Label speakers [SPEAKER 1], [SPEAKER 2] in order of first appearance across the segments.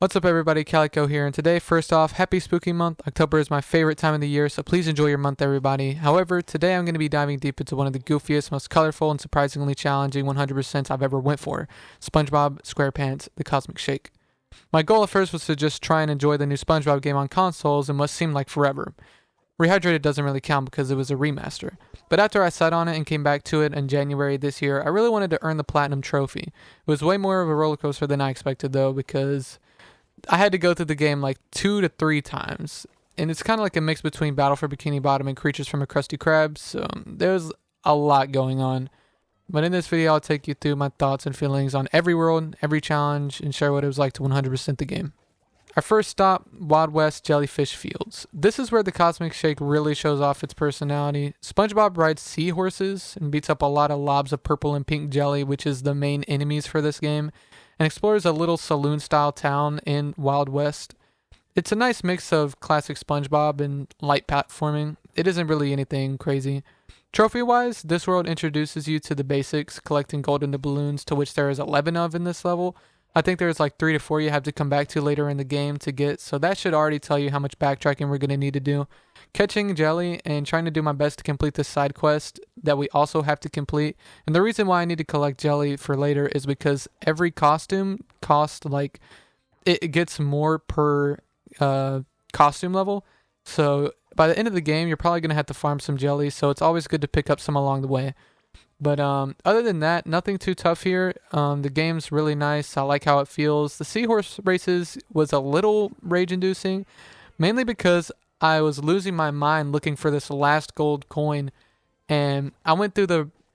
[SPEAKER 1] What's up everybody, Kalico here, and today, first off, happy spooky month. October is my favorite time of the year, so please enjoy your month everybody. However, today I'm going to be diving deep into one of the goofiest, most colorful, and surprisingly challenging 100% I've ever went for, SpongeBob SquarePants, the Cosmic Shake. My goal at first was to just try and enjoy the new SpongeBob game on consoles in what seemed like forever. Rehydrated doesn't really count because it was a remaster. But after I sat on it and came back to it in January this year, I really wanted to earn the Platinum Trophy. It was way more of a roller coaster than I expected though, because I had to go through the game like 2 to 3 times. And it's kind of like a mix between Battle for Bikini Bottom and Creatures from a Krusty Krab, so there's a lot going on. But in this video, I'll take you through my thoughts and feelings on every world, every challenge, and share what it was like to 100% the game. Our first stop, Wild West Jellyfish Fields. This is where the Cosmic Shake really shows off its personality. SpongeBob rides seahorses and beats up a lot of lobs of purple and pink jelly, which is the main enemies for this game, and explores a little saloon-style town in Wild West. It's a nice mix of classic SpongeBob and light platforming. It isn't really anything crazy. Trophy-wise, this world introduces you to the basics, collecting gold into balloons, to which there is 11 of in this level. I think there's like 3 to 4 you have to come back to later in the game to get, so that should already tell you how much backtracking we're going to need to do. Catching jelly and trying to do my best to complete this side quest that we also have to complete. And the reason why I need to collect jelly for later is because every costume costs like, it gets more per costume level. So by the end of the game, you're probably going to have to farm some jelly, so it's always good to pick up some along the way. But other than that, nothing too tough here. The game's really nice. I like how it feels. The seahorse races was a little rage-inducing, mainly because I was losing my mind looking for this last gold coin, and I went through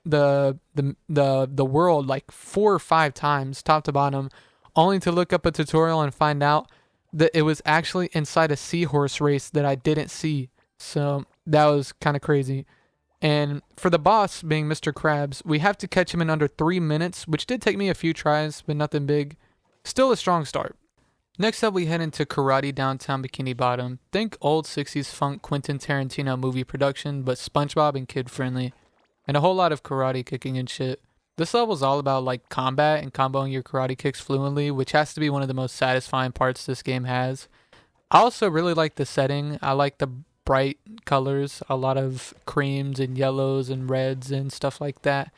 [SPEAKER 1] the world like 4 or 5 times, top to bottom, only to look up a tutorial and find out that it was actually inside a seahorse race that I didn't see. So that was kind of crazy. And for the boss, being Mr. Krabs, we have to catch him in under 3 minutes, which did take me a few tries, but nothing big. Still a strong start. Next up, we head into Karate Downtown Bikini Bottom. Think old 60s funk Quentin Tarantino movie production, but SpongeBob and kid-friendly. And a whole lot of karate kicking and shit. This level is all about like combat and comboing your karate kicks fluently, which has to be one of the most satisfying parts this game has. I also really like the setting. I like the bright colors, a lot of creams and yellows and reds and stuff like that.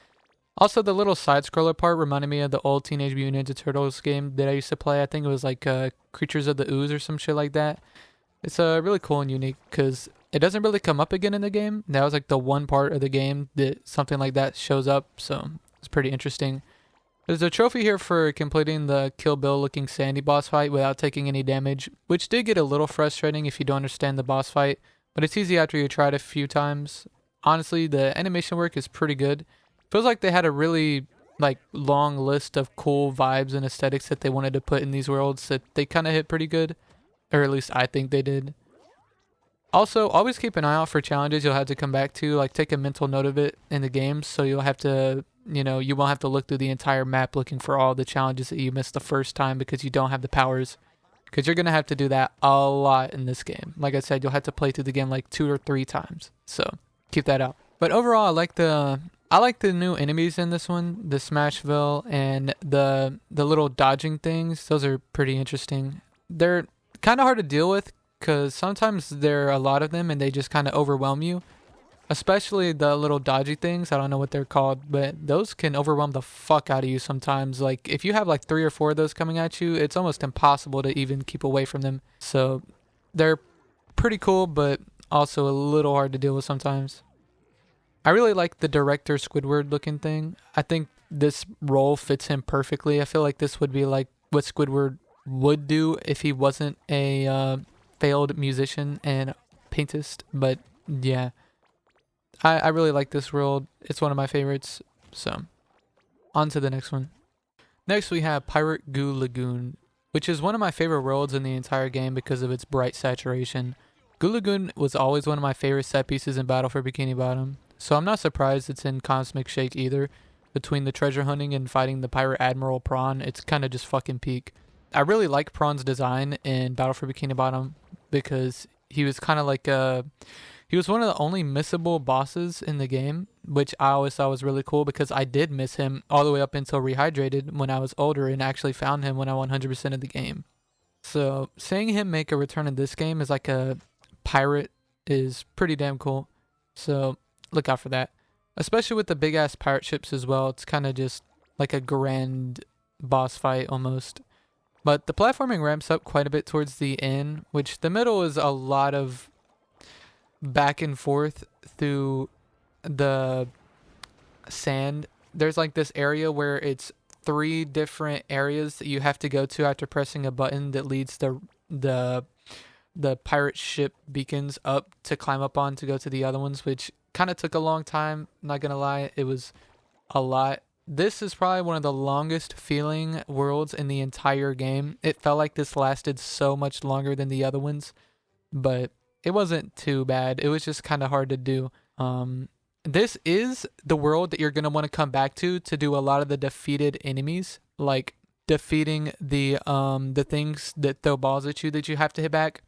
[SPEAKER 1] Also, the little side scroller part reminded me of the old Teenage Mutant Ninja Turtles game that I used to play. I think it was like Creatures of the Ooze or some shit like that. It's really cool and unique because it doesn't really come up again in the game. That was like the one part of the game that something like that shows up, so it's pretty interesting. There's a trophy here for completing the Kill Bill looking Sandy boss fight without taking any damage, which did get a little frustrating if you don't understand the boss fight. But it's easy after you try it a few times. Honestly, the animation work is pretty good. Feels like they had a really like long list of cool vibes and aesthetics that they wanted to put in these worlds that they kind of hit pretty good. Or at least I think they did. Also, always keep an eye out for challenges you'll have to come back to. Like take a mental note of it in the game so you'll have to, you won't have to look through the entire map looking for all the challenges that you missed the first time because you don't have the powers. Because you're going to have to do that a lot in this game. Like I said, you'll have to play through the game like 2 or 3 times. So, keep that out. But overall, I like the new enemies in this one. The Smashville and the little dodging things. Those are pretty interesting. They're kind of hard to deal with because sometimes there are a lot of them and they just kind of overwhelm you. Especially the little dodgy things. I don't know what they're called, but those can overwhelm the fuck out of you sometimes. Like, if you have like 3 or 4 of those coming at you, it's almost impossible to even keep away from them. So, they're pretty cool, but also a little hard to deal with sometimes. I really like the director Squidward looking thing. I think this role fits him perfectly. I feel like this would be like what Squidward would do if he wasn't a failed musician and paintist. But, yeah. I really like this world. It's one of my favorites. So, on to the next one. Next we have Pirate Goo Lagoon, which is one of my favorite worlds in the entire game because of its bright saturation. Goo Lagoon was always one of my favorite set pieces in Battle for Bikini Bottom, so I'm not surprised it's in Cosmic Shake either. Between the treasure hunting and fighting the Pirate Admiral Prawn, it's kind of just fucking peak. I really like Prawn's design in Battle for Bikini Bottom because he was kind of like he was one of the only missable bosses in the game, which I always thought was really cool because I did miss him all the way up until Rehydrated when I was older and actually found him when I 100%ed the game. So seeing him make a return in this game as like a pirate is pretty damn cool. So look out for that. Especially with the big ass pirate ships as well. It's kind of just like a grand boss fight almost. But the platforming ramps up quite a bit towards the end, which the middle is a lot of back and forth through the sand. There's like this area where it's 3 different areas that you have to go to after pressing a button that leads the the pirate ship beacons up to climb up on to go to the other ones, which kind of took a long time. Not gonna lie, it was a lot. This is probably one of the longest feeling worlds in the entire game. It felt like this lasted so much longer than the other ones, but it wasn't too bad. It was just kind of hard to do. This is the world that you're going to want to come back to do a lot of the defeated enemies, like defeating the things that throw balls at you that you have to hit back,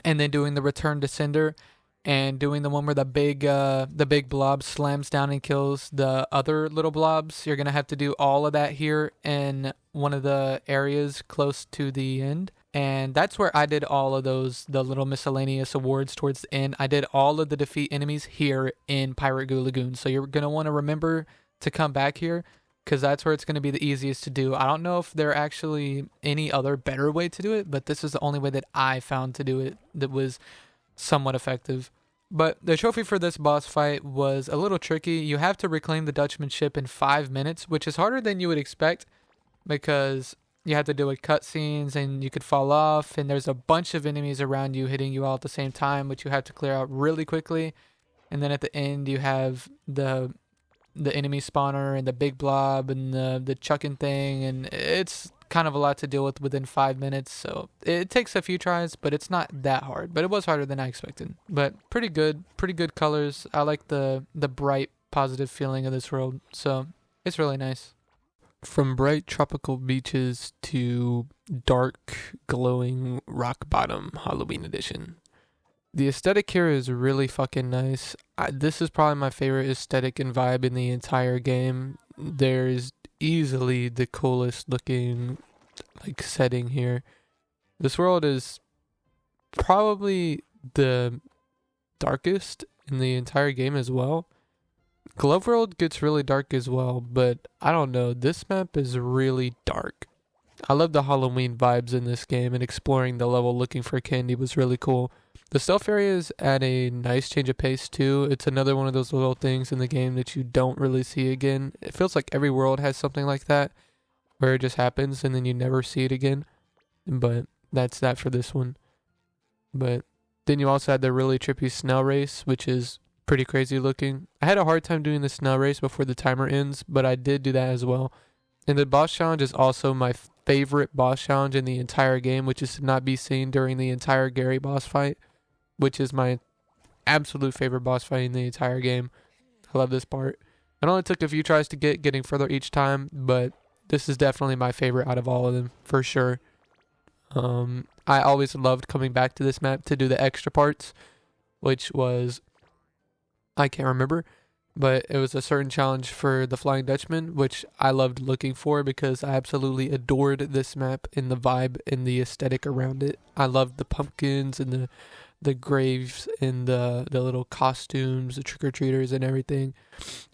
[SPEAKER 1] and then doing the return to sender, and doing the one where the big blob slams down and kills the other little blobs. You're going to have to do all of that here in one of the areas close to the end. And that's where I did all of those, the little miscellaneous awards towards the end. I did all of the defeat enemies here in Pirate Goo Lagoon. So you're going to want to remember to come back here, because that's where it's going to be the easiest to do. I don't know if there actually any other better way to do it, but this is the only way that I found to do it that was somewhat effective. But the trophy for this boss fight was a little tricky. You have to reclaim the Dutchman ship in 5 minutes, which is harder than you would expect, because you have to do with cutscenes and you could fall off, and there's a bunch of enemies around you hitting you all at the same time, which you have to clear out really quickly. And then at the end you have the enemy spawner and the big blob and the chucking thing, and it's kind of a lot to deal with within 5 minutes. So it takes a few tries, but it's not that hard. But it was harder than I expected. But pretty good colors. I like the bright, positive feeling of this world. So it's really nice. From bright tropical beaches to dark, glowing rock bottom Halloween edition. The aesthetic here is really fucking nice. This is probably my favorite aesthetic and vibe in the entire game. There's easily the coolest looking like setting here. This world is probably the darkest in the entire game as well. Glove World gets really dark as well, but I don't know. This map is really dark. I love the Halloween vibes in this game, and exploring the level looking for candy was really cool. The stealth areas add a nice change of pace too. It's another one of those little things in the game that you don't really see again. It feels like every world has something like that, where it just happens and then you never see it again. But that's that for this one. But then you also had the really trippy snail race, which is pretty crazy looking. I had a hard time doing the snail race before the timer ends, but I did do that as well. And the boss challenge is also my favorite boss challenge in the entire game, which is to not be seen during the entire Gary boss fight, which is my absolute favorite boss fight in the entire game. I love this part. It only took a few tries to getting further each time, but this is definitely my favorite out of all of them, for sure. I always loved coming back to this map to do the extra parts, which was, I can't remember, but it was a certain challenge for the Flying Dutchman, which I loved looking for because I absolutely adored this map and the vibe and the aesthetic around it. I loved the pumpkins and the graves and the little costumes, the trick-or-treaters and everything.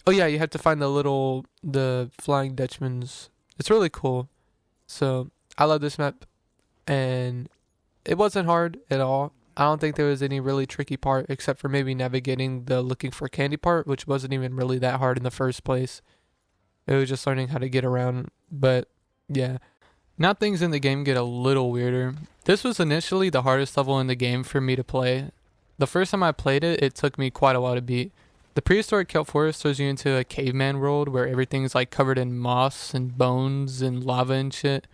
[SPEAKER 1] Oh yeah, you have to find the Flying Dutchmans. It's really cool. So I love this map, and it wasn't hard at all. I don't think there was any really tricky part except for maybe navigating the looking for candy part, which wasn't even really that hard in the first place. It was just learning how to get around. But yeah, now things in the game get a little weirder. This was initially the hardest level in the game for me to play. The first time I played it, it took me quite a while to beat. The prehistoric kelp forest throws you into a caveman world where everything's like covered in moss and bones and lava and shit.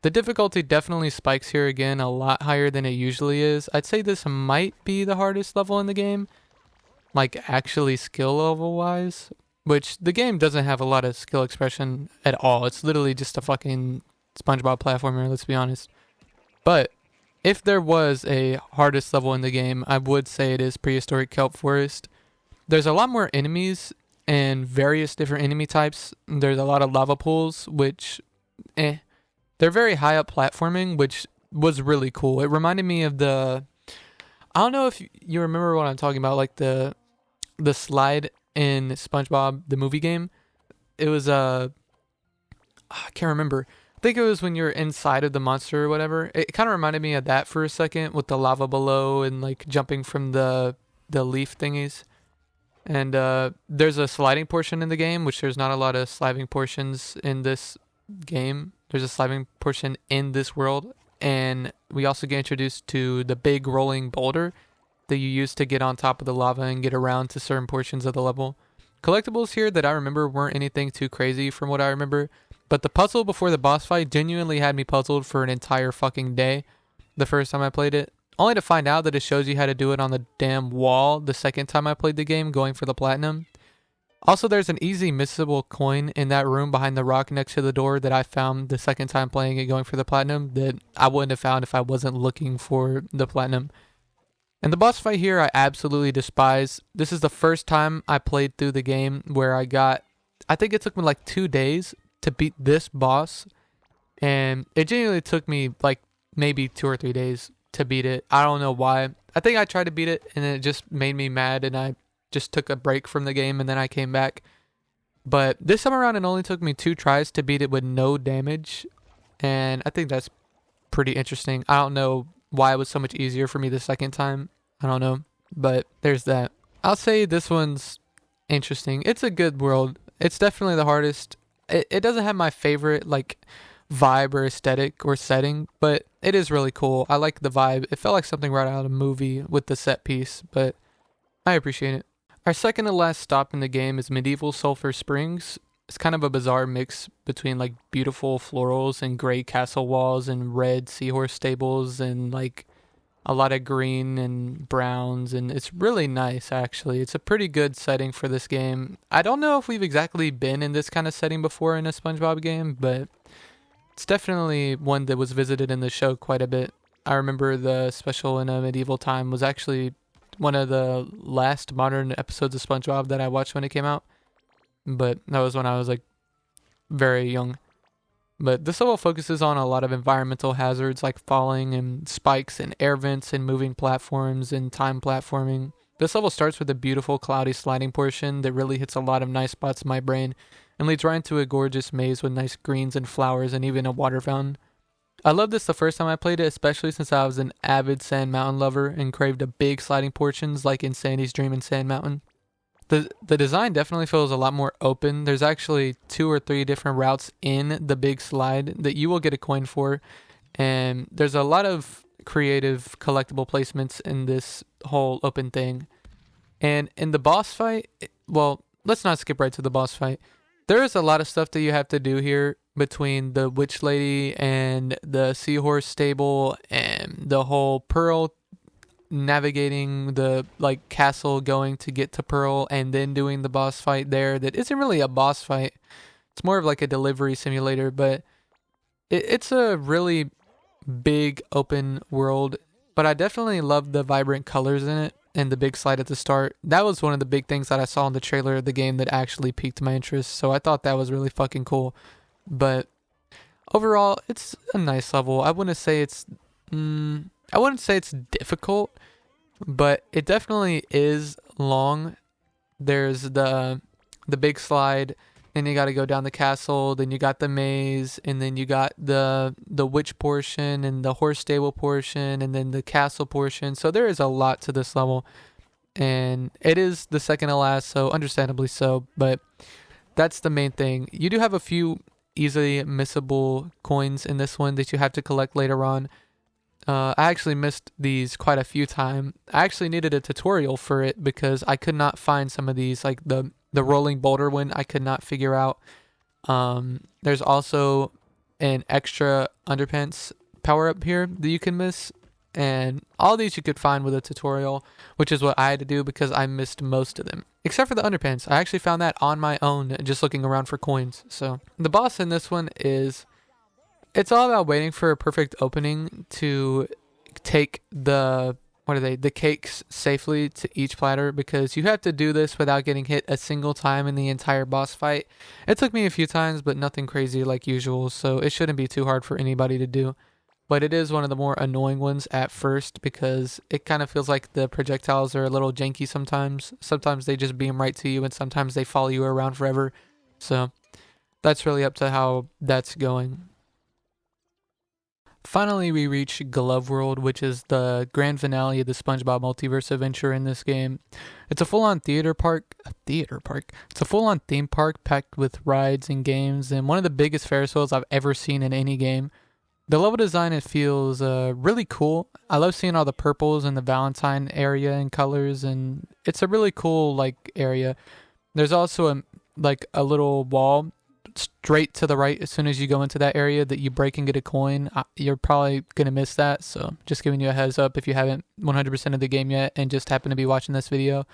[SPEAKER 1] The difficulty definitely spikes here again a lot higher than it usually is. I'd say this might be the hardest level in the game, like actually skill level wise, which the game doesn't have a lot of skill expression at all. It's literally just a fucking SpongeBob platformer, let's be honest. But if there was a hardest level in the game, I would say it is prehistoric kelp forest. There's a lot more enemies and various different enemy types. There's a lot of lava pools, which they're very high up platforming, which was really cool. It reminded me of I don't know if you remember what I'm talking about, like the slide in SpongeBob the movie game. It was I can't remember. I think it was when you're inside of the monster or whatever. It kind of reminded me of that for a second with the lava below and like jumping from the leaf thingies. And there's a sliding portion in the game, which there's not a lot of sliding portions in this game. There's a sliding portion in this world, and we also get introduced to the big rolling boulder that you use to get on top of the lava and get around to certain portions of the level. Collectibles here that I remember weren't anything too crazy from what I remember, but the puzzle before the boss fight genuinely had me puzzled for an entire fucking day the first time I played it. Only to find out that it shows you how to do it on the damn wall the second time I played the game, going for the platinum. Also, there's an easy missable coin in that room behind the rock next to the door that I found the second time playing it going for the platinum that I wouldn't have found if I wasn't looking for the platinum. And the boss fight here I absolutely despise. This is the first time I played through the game where I think it took me like 2 days to beat this boss. And it genuinely took me like maybe 2 or 3 days to beat it. I don't know why. I think I tried to beat it and it just made me mad and I just took a break from the game and then I came back. But this time around it only took me 2 tries to beat it with no damage. And I think that's pretty interesting. I don't know why it was so much easier for me the second time. I don't know. But there's that. I'll say this one's interesting. It's a good world. It's definitely the hardest. It doesn't have my favorite like vibe or aesthetic or setting, but it is really cool. I like the vibe. It felt like something right out of a movie with the set piece, but I appreciate it. Our second to last stop in the game is Medieval Sulphur Springs. It's kind of a bizarre mix between like beautiful florals and gray castle walls and red seahorse stables and like a lot of green and browns, and it's really nice actually. It's a pretty good setting for this game. I don't know if we've exactly been in this kind of setting before in a SpongeBob game, but it's definitely one that was visited in the show quite a bit. I remember the special in a medieval time was actually one of the last modern episodes of SpongeBob that I watched when it came out, but that was when I was like very young. But this level focuses on a lot of environmental hazards like falling and spikes and air vents and moving platforms and time platforming. This level starts with a beautiful cloudy sliding portion that really hits a lot of nice spots in my brain and leads right into a gorgeous maze with nice greens and flowers and even a water fountain. I loved this the first time I played it, especially since I was an avid Sand Mountain lover and craved a big sliding portions like in Sandy's Dream and Sand Mountain. The design definitely feels a lot more open. There's actually 2 or 3 different routes in the big slide that you will get a coin for, and there's a lot of creative collectible placements in this whole open thing. And in the boss fight, well, let's not skip right to the boss fight. There is a lot of stuff that you have to do here between the witch lady and the seahorse stable and the whole Pearl navigating the like castle going to get to Pearl and then doing the boss fight there that isn't really a boss fight. It's more of like a delivery simulator, but it's a really big open world. But I definitely love the vibrant colors in it and the big slide at the start. That was one of the big things that I saw in the trailer of the game that actually piqued my interest, so I thought that was really fucking cool. But overall, it's a nice level. I wouldn't say it's difficult, but it definitely is long. There's the big slide, then you got to go down the castle, then you got the maze, and then you got the witch portion and the horse stable portion and then the castle portion. So there is a lot to this level, and it is the second to last, so understandably so, but that's the main thing. You do have a few easily missable coins in this one that you have to collect later on. I actually missed these quite a few times. I actually needed a tutorial for it because I could not find some of these, like the rolling boulder one I could not figure out. There's also an extra underpants power up here that you can miss, and all these you could find with a tutorial, which is what I had to do because I missed most of them. Except for the underpants. I actually found that on my own just looking around for coins. So the boss in this one it's all about waiting for a perfect opening to take the cakes safely to each platter, because you have to do this without getting hit a single time in the entire boss fight. It took me a few times, but nothing crazy like usual, so it shouldn't be too hard for anybody to do. but it is one of the more annoying ones at first because it kind of feels like the projectiles are a little janky sometimes. Sometimes they just beam right to you, and sometimes they follow you around forever. So that's really up to how that's going. Finally, we reach Glove World, which is the grand finale of the SpongeBob multiverse adventure in this game. It's a full-on theater park. It's a full-on theme park packed with rides and games, and one of the biggest Ferris wheels I've ever seen in any game. The level design, it feels really cool. I love seeing all the purples and the Valentine area and colors, and it's a really cool like area. There's also a little wall straight to the right as soon as you go into that area that you break and get a coin. You're probably gonna miss that, so just giving you a heads up if you haven't 100% of the game yet and just happen to be watching this video.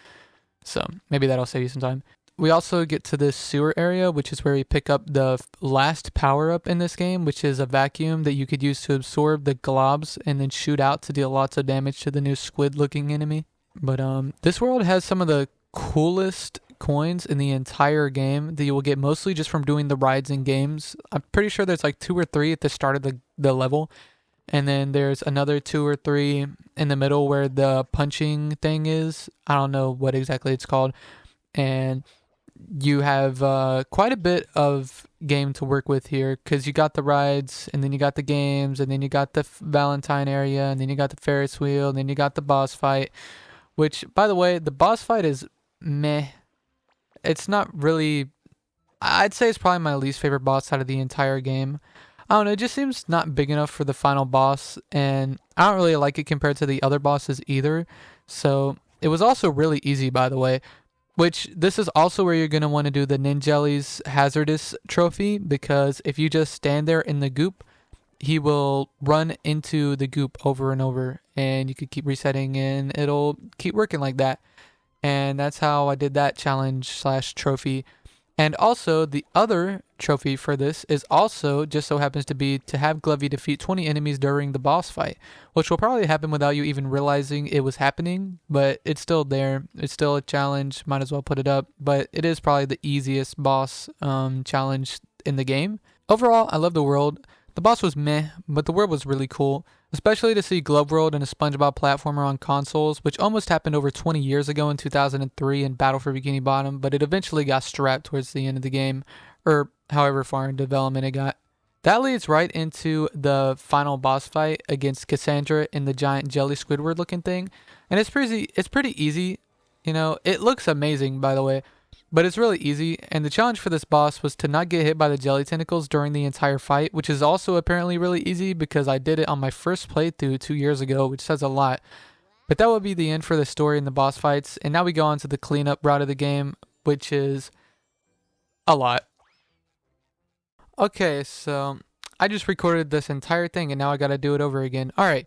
[SPEAKER 1] So maybe that'll save you some time. We also get to this sewer area, which is where we pick up the last power-up in this game, which is a vacuum that you could use to absorb the globs and then shoot out to deal lots of damage to the new squid-looking enemy. But this world has some of the coolest coins in the entire game that you will get mostly just from doing the rides and games. I'm pretty sure there's like 2 or 3 at the start of the level, and then there's another 2 or 3 in the middle where the punching thing is. I don't know what exactly it's called. And you have quite a bit of game to work with here because you got the rides, and then you got the games, and then you got the Valentine area, and then you got the Ferris wheel, and then you got the boss fight, which, by the way, the boss fight is meh. It's not really, I'd say it's probably my least favorite boss out of the entire game. I don't know, it just seems not big enough for the final boss, and I don't really like it compared to the other bosses either. So it was also really easy, by the way, which this is also where you're going to want to do the Ninjelly's hazardous trophy, because if you just stand there in the goop, he will run into the goop over and over, and you could keep resetting and it'll keep working like that. And that's how I did that challenge/trophy. And also, the other trophy for this is also just so happens to be to have Glovey defeat 20 enemies during the boss fight, which will probably happen without you even realizing it was happening, but it's still there. It's still a challenge. Might as well put it up. But it is probably the easiest boss challenge in the game. Overall, I love the world. The boss was meh, but the world was really cool, especially to see Glove World and a SpongeBob platformer on consoles, which almost happened over 20 years ago in 2003 in Battle for Bikini Bottom, but it eventually got scrapped towards the end of the game, or however far in development it got. That leads right into the final boss fight against Cassandra in the giant jelly Squidward looking thing, and it's pretty easy. You know, it looks amazing, by the way. But it's really easy, and the challenge for this boss was to not get hit by the jelly tentacles during the entire fight, which is also apparently really easy because I did it on my first playthrough 2 years ago, which says a lot. But that would be the end for the story and the boss fights, and now we go on to the cleanup route of the game, which is a lot. Okay, so I just recorded this entire thing, and now I gotta do it over again. Alright.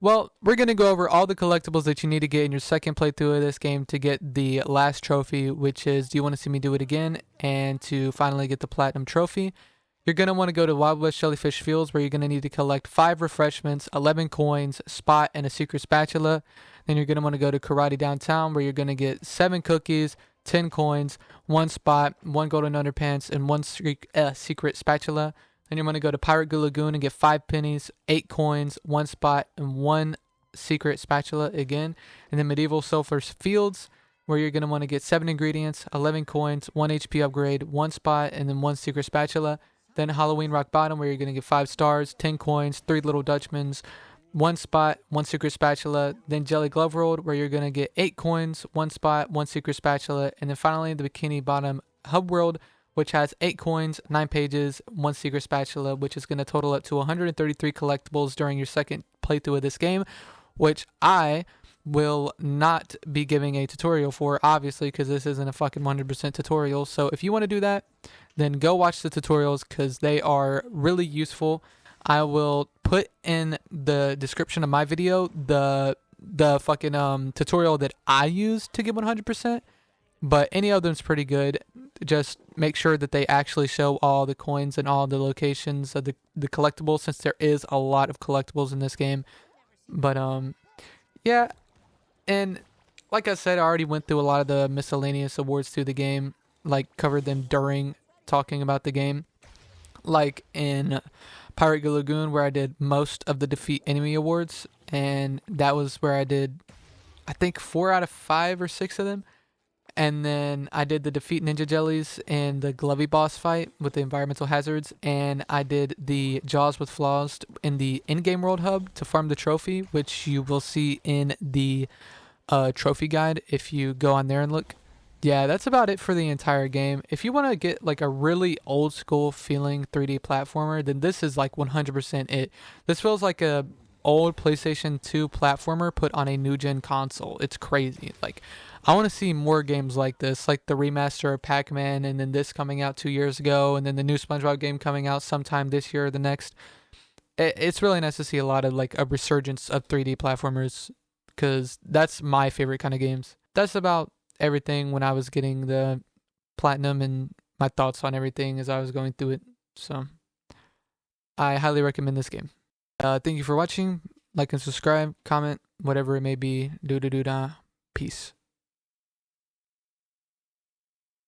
[SPEAKER 1] Well, we're going to go over all the collectibles that you need to get in your second playthrough of this game to get the last trophy, which is, do you want to see me do it again? And to finally get the platinum trophy, you're going to want to go to Wild West Jellyfish Fields, where you're going to need to collect 5 refreshments, 11 coins, spot, and a secret spatula. Then you're going to want to go to Karate Downtown, where you're going to get 7 cookies, 10 coins, 1 spot, 1 golden underpants, and 1 secret spatula. Then you're going to go to Pirate Goo Lagoon and get 5 pennies, 8 coins, 1 spot, and 1 secret spatula again. And then Medieval Sulphur's Fields, where you're going to want to get 7 ingredients, 11 coins, 1 HP upgrade, 1 spot, and then 1 secret spatula. Then Halloween Rock Bottom, where you're going to get 5 stars, 10 coins, 3 little Dutchmans, 1 spot, 1 secret spatula. Then Jelly Glove World, where you're going to get 8 coins, 1 spot, 1 secret spatula. And then finally the Bikini Bottom Hub World, which has 8 coins, 9 pages, 1 secret spatula, which is going to total up to 133 collectibles during your second playthrough of this game, which I will not be giving a tutorial for, obviously, because this isn't a fucking 100% tutorial. So if you want to do that, then go watch the tutorials because they are really useful. I will put in the description of my video the fucking tutorial that I use to get 100%. But any of them's pretty good. Just make sure that they actually show all the coins and all the locations of the collectibles, since there is a lot of collectibles in this game. But yeah, and like I said, I already went through a lot of the miscellaneous awards through the game, like covered them during talking about the game. Like in Pirate Lagoon, where I did most of the defeat enemy awards, and that was where I did, I think, 4 out of 5 or 6 of them. And then I did the defeat ninja jellies and the Glovey boss fight with the environmental hazards, and I did the Jaws with flaws in the in-game world hub to farm the trophy, which you will see in the trophy guide if you go on there and look. Yeah, that's about it for the entire game. If you want to get like a really old school feeling 3D platformer, then this is like 100% it. This feels like a old PlayStation 2 platformer put on a new gen console. It's crazy. Like, I want to see more games like this, like the remaster of Pac-Man, and then this coming out 2 years ago, and then the new SpongeBob game coming out sometime this year or the next. It's really nice to see a lot of like a resurgence of 3D platformers, because that's my favorite kind of games. That's about everything when I was getting the platinum, and my thoughts on everything as I was going through it. So I highly recommend this game. Thank you for watching. Like and subscribe, comment, whatever it may be. Do-da-do-da. Peace.